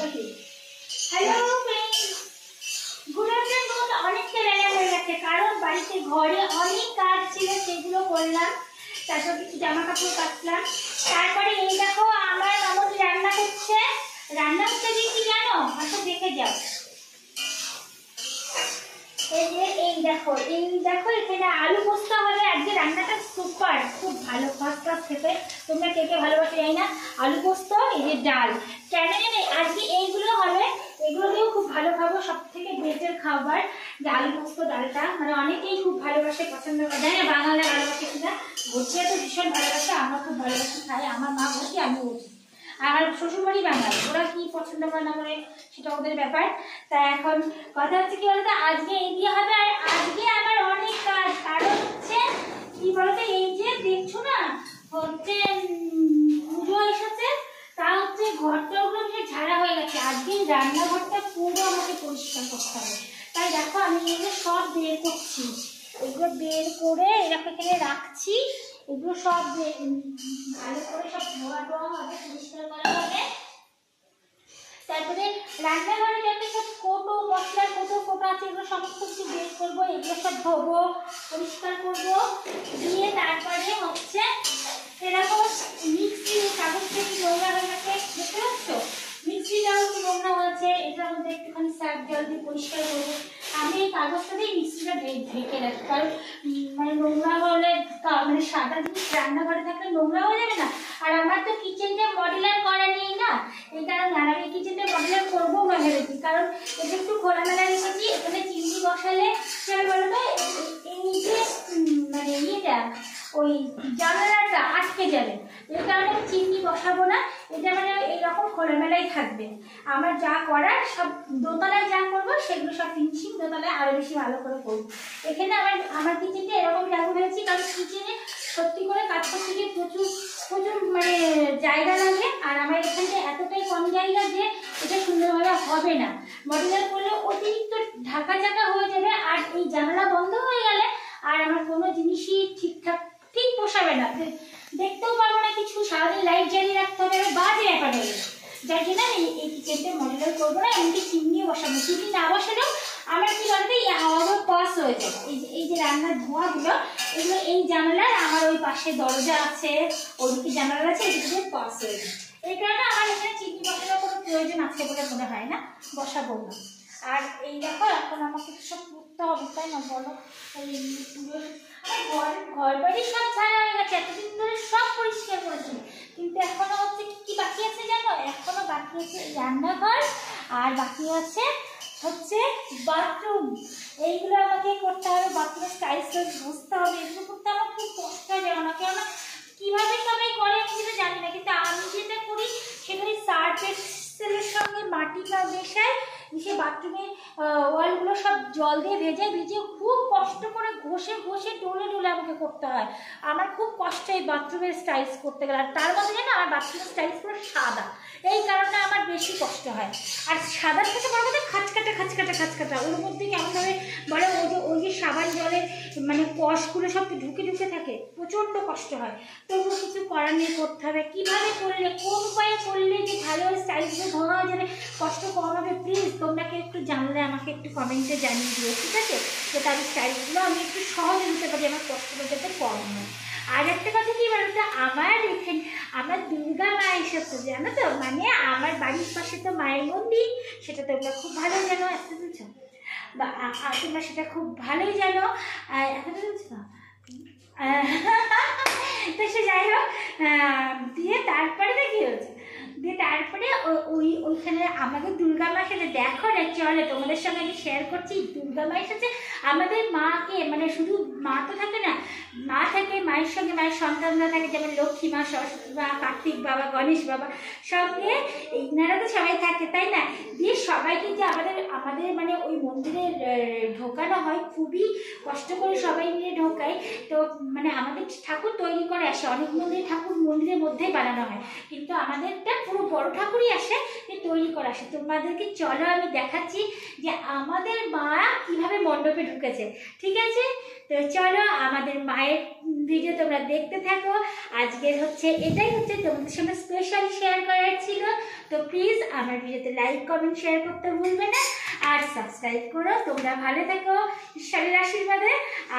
নাকি? Hello friends, good afternoon. অনেকটা বেলা হয়ে গেছে, কারণ বাড়িতে ঘরে অনেক কাজ ছিল, সেগুলো করলাম। তারপর কিছু জামা কাপড় কাচলাম। তারপরে এই দেখো আমার মামনি রান্না করছে। রান্না করতে দিয়েছি জানো, হয়তো দেখে যাও। এই দেখো এখানে আলু পোস্ত হবে। আজকে রান্নাটা সুপার, খুব ভালো, ফার্স্ট ক্লাস খেতে। তোমরা কে কে ভালোবাসো জানি না। আলু পোস্ত, এই যে ডাল, কেন জানি আজকে এইগুলো হবে। এগুলো দিয়েও খুব ভালো খাবো, সব থেকে বেস্টের খাবার যে আলু পোস্ত ডালটা। মানে অনেকেই খুব ভালোবাসে, পছন্দ করে, জানি না বাঙালিরা ভালোবাসে কিনা। ভর্তিয়া তো ভীষণ ভালোবাসে, আমরা খুব ভালোবাসি খাই। আমার মা ভর্তি, আমি ভর্তি। আর শ্বশুরবাড়ি বাঙালি, ওরা কি পছন্দ করে না করে সেটা ওদের ব্যাপার। তা এখন কথা হচ্ছে কি বলতো, আজকে এই দিয়ে হবে। আর আজকে আমার অনেক কাজ, কারণ হচ্ছে কি বলতো, এই যে দেখছো না হচ্ছে পুজো এসেছে, তা হচ্ছে ঘরটা ওগুলো বেশ ঝাড়া হয়ে গেছে। আজকে রান্নাঘরটা পুরো আমাকে পরিষ্কার করতে হবে। তাই দেখো আমি এগুলো সব বের করছি, এগুলো বের করে এরকম এখানে রাখছি। এগুলো সব ভালো করে সব ধোয়া হবে, পরিষ্কার করা হবে। তারপরে রান্নাঘরে যত সব কোটো মশলার কোটো আছে, এগুলো সমস্ত কিছু বের করবো। এগুলো সব ধোবো, পরিষ্কার করবো, দিয়ে তারপরে হচ্ছে এরকম মিক্সি কাগজটা কি নোংরা হয়ে গেছে দেখতে পাচ্ছ, মিক্সিটাও একটু নোংরা হয়েছে, এটার মধ্যে একটুখানি সার্ফ জল দিয়ে পরিষ্কার করবো। আমি এই কাগজটা দিয়ে মিক্সিটা ঢেকে রাখি, কারণ মানে নোংরা হলে মানে সাদা জিনিস রান্নাঘরে থাকলে নোংরা হয়ে যাবে না। আর আমার তো কিচেনটা মডেলার করা নেই না, এই কারণে আর আমি কিচেনটা মডেলার করবো না ভেবেছি। কারণ এটা একটু খোলামেলা রেখেছি। এখানে চিমনি বসালে সেটা বলো তো, এই যে মানে ইয়েটা ওই জানালাটা আটকে যাবে, এই কারণে আমি চিমনি বসাবো না। এটা মানে এইরকম খোলামেলাই থাকবে। আমার যা করার সব দোতলায় যা করবো সেগুলো সব ফিনিশিং দোতলায় আরো বেশি ভালো করে করবো। এখানে আমার কিচেনটা এরকম লাগু হয়েছি, কারণ কিচেনে সত্যি করে কাজ করতে গিয়ে প্রচুর মানে জায়গা লাগে। আর আমার এখানে এতটাই কম জায়গা যে এটা সুন্দরভাবে হবে না। মডেলার করলে অতিরিক্ত ঢাকা ঢাকা হয়ে যাবে, আর এই জানালা বন্ধ হয়ে গেলে আর আমার কোনো জিনিসই ঠিক পোষাবে না, দেখতেও পারবো না কিছু। সারাদিন লাইট জ্বালিয়ে রাখতে হবে, বাজে ব্যাপার হয়ে যাবে। যার জন্য এই কিচেনটা মডেলার করবো না। এমনকি চিমনিও বসাবো, চিমনি না বসালেও আমার কি বলতে এই হাওয়াগুলো পাস হয়ে যায়। এই যে রান্নার ধোঁয়াগুলো, এগুলো এই জানালার আমার ওই পাশে দরজা আছে, ওইদিকে জানালা আছে, এদিকে পাস হয়ে যায়। এই কারণে আমার এখানে চিমনি বসানোর কোনো প্রয়োজন আছে বলে মনে হয় না, বসাবো না। আর এই দেখো এখন আমাকে সব করতে হবে, তাই না বলো? আমার ঘর বাড়ি সব ছাড়া হয়ে গেছে, এতদিন ধরে সব পরিষ্কার করেছি, কিন্তু এখনো হচ্ছে কি বাকি আছে জানো? এখনো বাকি আছে রান্নাঘর, আর বাকি আছে হচ্ছে বাথরুম। এইগুলো আমাকে করতে হবে, বাথরুমের টাইলস ঘষতে হবে, এগুলো করতে আমার খুব কষ্ট হয় জানো না। কেন কিভাবে সবাই করে আমি সেটা জানি না, কিন্তু আমি যেটা করি সেখানে সার্ফ এক্সেলের সঙ্গে মাটি বা মেশাই, মিশিয়ে বাথরুমের ওয়ালগুলো সব জল দিয়ে ভিজে খুব কষ্ট করে ঘষে ডলে আমাকে করতে হয়। আমার খুব কষ্ট এই বাথরুমের স্টাইলস করতে গেলে। আর তার মধ্যে জানো আমার বাথরুমের স্টাইলস পুরো সাদা, এই কারণে আমার বেশি কষ্ট হয়। আর সাদার থেকে বলবো তো খাঁচকাটা ওর মধ্যে কেমনভাবে বলে ওই যে সাবান জলের মানে কষগুলো সব ঢুকে থাকে, প্রচণ্ড কষ্ট হয়। তবুও কিছু করার নেই, করতে হবে। কীভাবে করলে, কোন উপায়ে করলে যে ভালো স্টাইলসগুলো ধোয়া হয়ে যাবে, কষ্ট কম হবে, প্লিজ তোমরা কেউ একটু জানলে আমাকে একটু কমেন্টে জানিয়ে দিও, ঠিক আছে? তো তার স্টাইলগুলো আমি একটু সহজে দিতে পারি, আমার কষ্টটা যাতে কম হয়। আর একটা কথা কি বলতো, আমার দুর্গা মা এসেছে জানো তো, মানে আমার বাড়ির পাশে তো মায়ের মন্দির, সেটা তোমরা খুব ভালো জানো, এত বুঝছো বা তোমরা সেটা খুব ভালোই জানো, এত বুঝছো না। তো সে যাই হোক, দিয়ে তারপরে কি হচ্ছে, দিয়ে তারপরে ওইখানে আমাদের দুর্গা মা এসেছে। দেখো না, চলে তোমাদের সঙ্গে আমি শেয়ার করছি। দুর্গা মা এসেছে আমাদের মাকে, মানে শুধু মা তো থাকে না, মা থাকে, মায়ের সঙ্গে মায়ের সন্তানরা থাকে, যেমন লক্ষ্মী মা, সরস্বতী মা, কার্তিক বাবা, গণেশ বাবা, সঙ্গে এনারা তো সবাই থাকে, তাই না? দিয়ে সবাইকে যে আমাদের মানে ওই মন্দিরে ঢোকানো হয়, খুবই কষ্ট করে সবাই মিলে ঢোকায়। তো মানে আমাদের ঠাকুর তৈরি করে আসে, অনেক মন্দিরে ঠাকুর মন্দিরের মধ্যেই বানানো হয়, কিন্তু আমাদেরটা পুরো বড় ঠাকুরই আসে, কিন্তু তৈরি করা আসে। তোমাদেরকে চলো আমি দেখাচ্ছি যে আমাদের মা কিভাবে মণ্ডপে ঢুকেছে, ঠিক আছে? তো চলো আমাদের মায়ের ভিডিও তোমরা দেখতে থাকো। আজকের হচ্ছে এটাই হচ্ছে তোমাদের সঙ্গে স্পেশাল শেয়ার করার ছিল। তো প্লিজ আমার ভিডিওতে লাইক কমেন্ট শেয়ার করতে ভুলবে না, আর সাবস্ক্রাইব করো। তোমরা ভালো থেকো ঈশ্বরের আশীর্বাদে।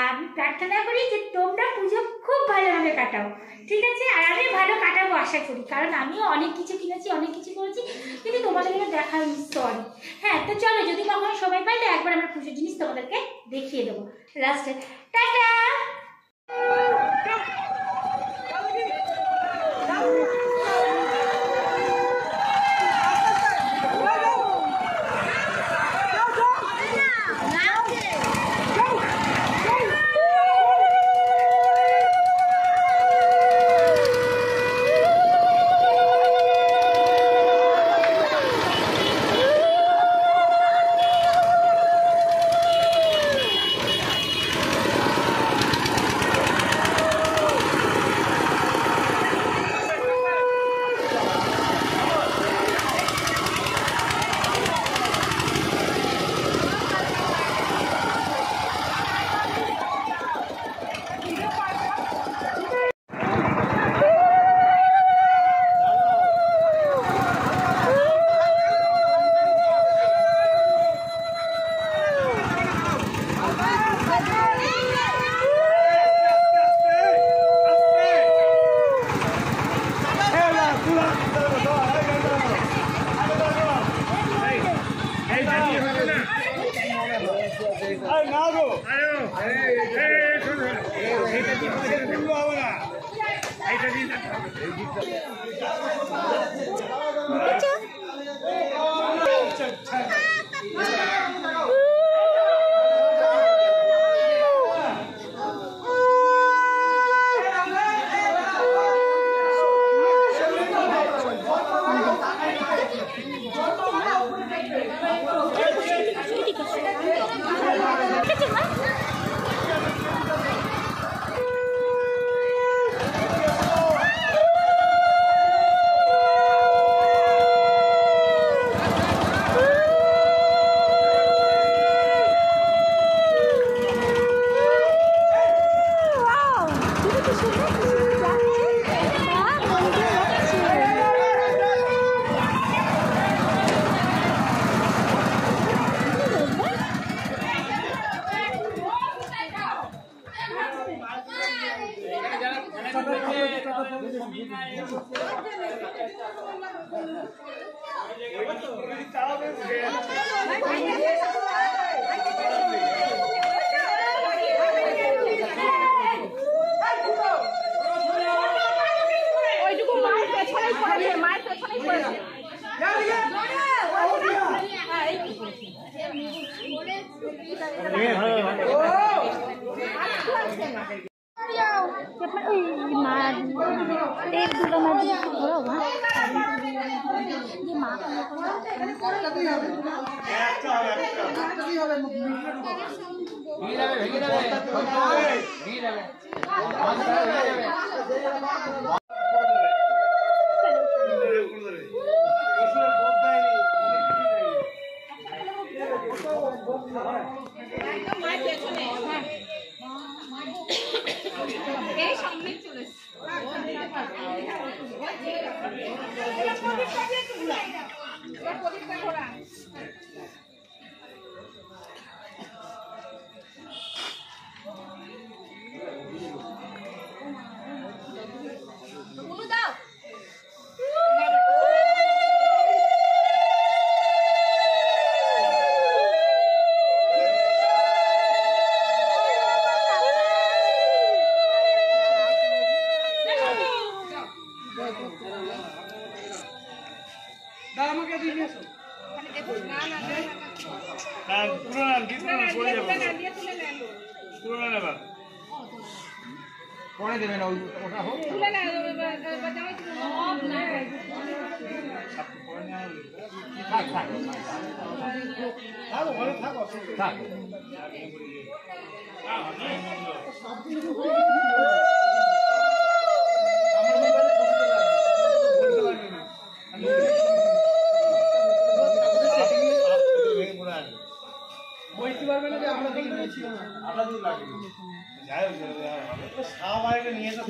আমি প্রার্থনা করি যে তোমরা পুজো খুব ভালোভাবে কাটাও, ঠিক আছে? আর আমি ভালো কাটাবো আশা করি, কারণ আমিও অনেক কিছু কিনেছি, অনেক কিছু করেছি, কিন্তু তোমাদের দেখা মিস করি। হ্যাঁ, তো চলো যদি কখনো সময় পাই তো একবার আমরা পুজোর জিনিস তোমাদেরকে দেখিয়ে দেবো লাস্টে। টাটা।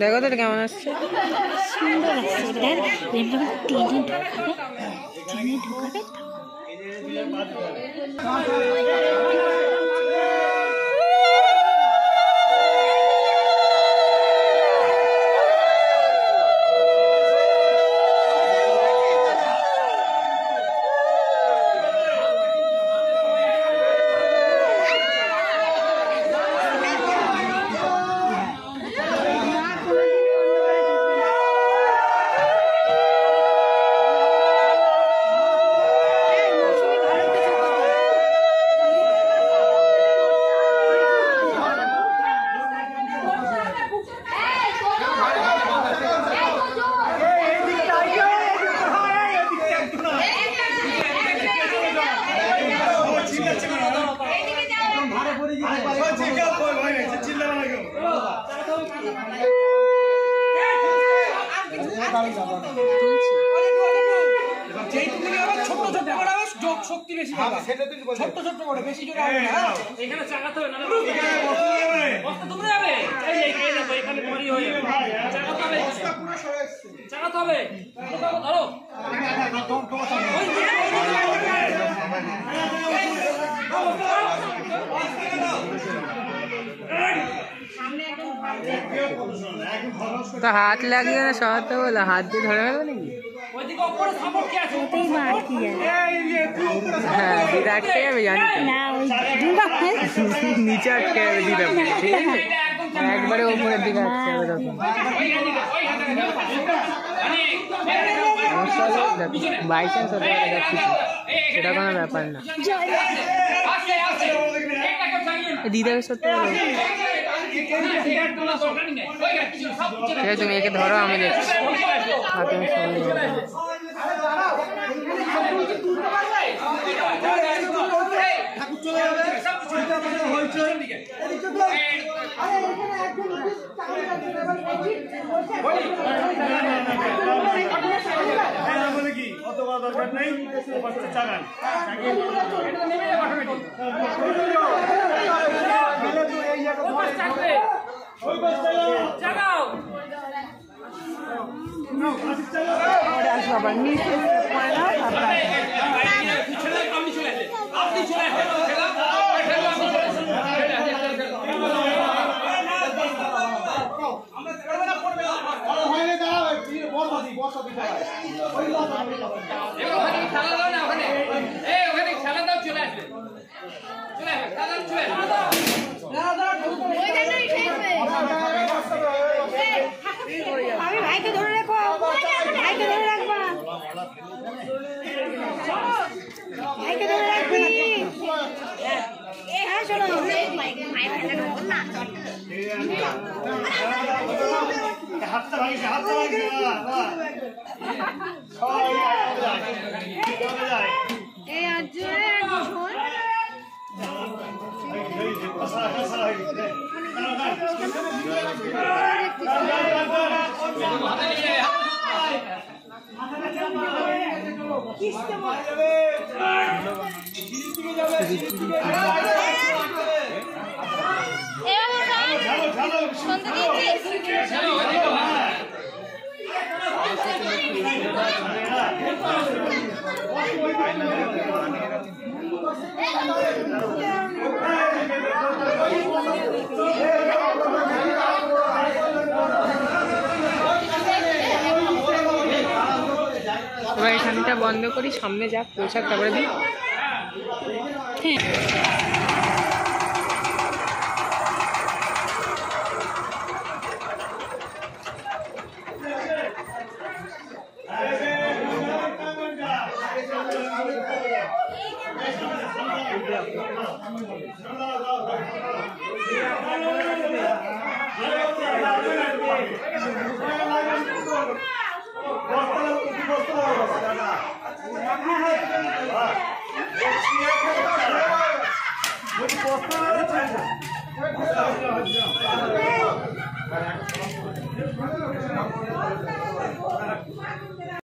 দেখো তো কেমন আসছে, সুন্দর আসছে। ট্রেনে ঢোকাবে শক্তি বেশি ছোট্ট ছোট্ট করে বেশি জোরে হবে না। এখানে চাকাতে হবে না, তোমরা যাবে এখানে পরি হয়ে যাবে, চাকাতে হবে, চাকাতে হবে, ধরো তো হাত লাগিয়ে না সহাতে বলে হাত দিয়ে ধরে গেল নাকি? হ্যাঁ দিদা আটকে যাবে জানি নিচে আটকে যাবে দিদা, একবারে ওপরের দিকে আটকে যাবে তখন বাই চান্স হতে পারে, সেটা কোনো ব্যাপার না। দিদাকে সত্যি তুমি একে ধরো, আমি দেখছি তুমি দরকার নেই চাগান আমি ভাইকে ধরে রাখো, ভাইকে ধরে রাখবা, ভাইকে ধরে রাখবি। হ্যাঁ চলো হাতটা ভাঙিস, হাতটা ভাঙিস এই আজ এবার এখানটা বন্ধ করি, সামনে যাক পোশাক তারপরে দিই।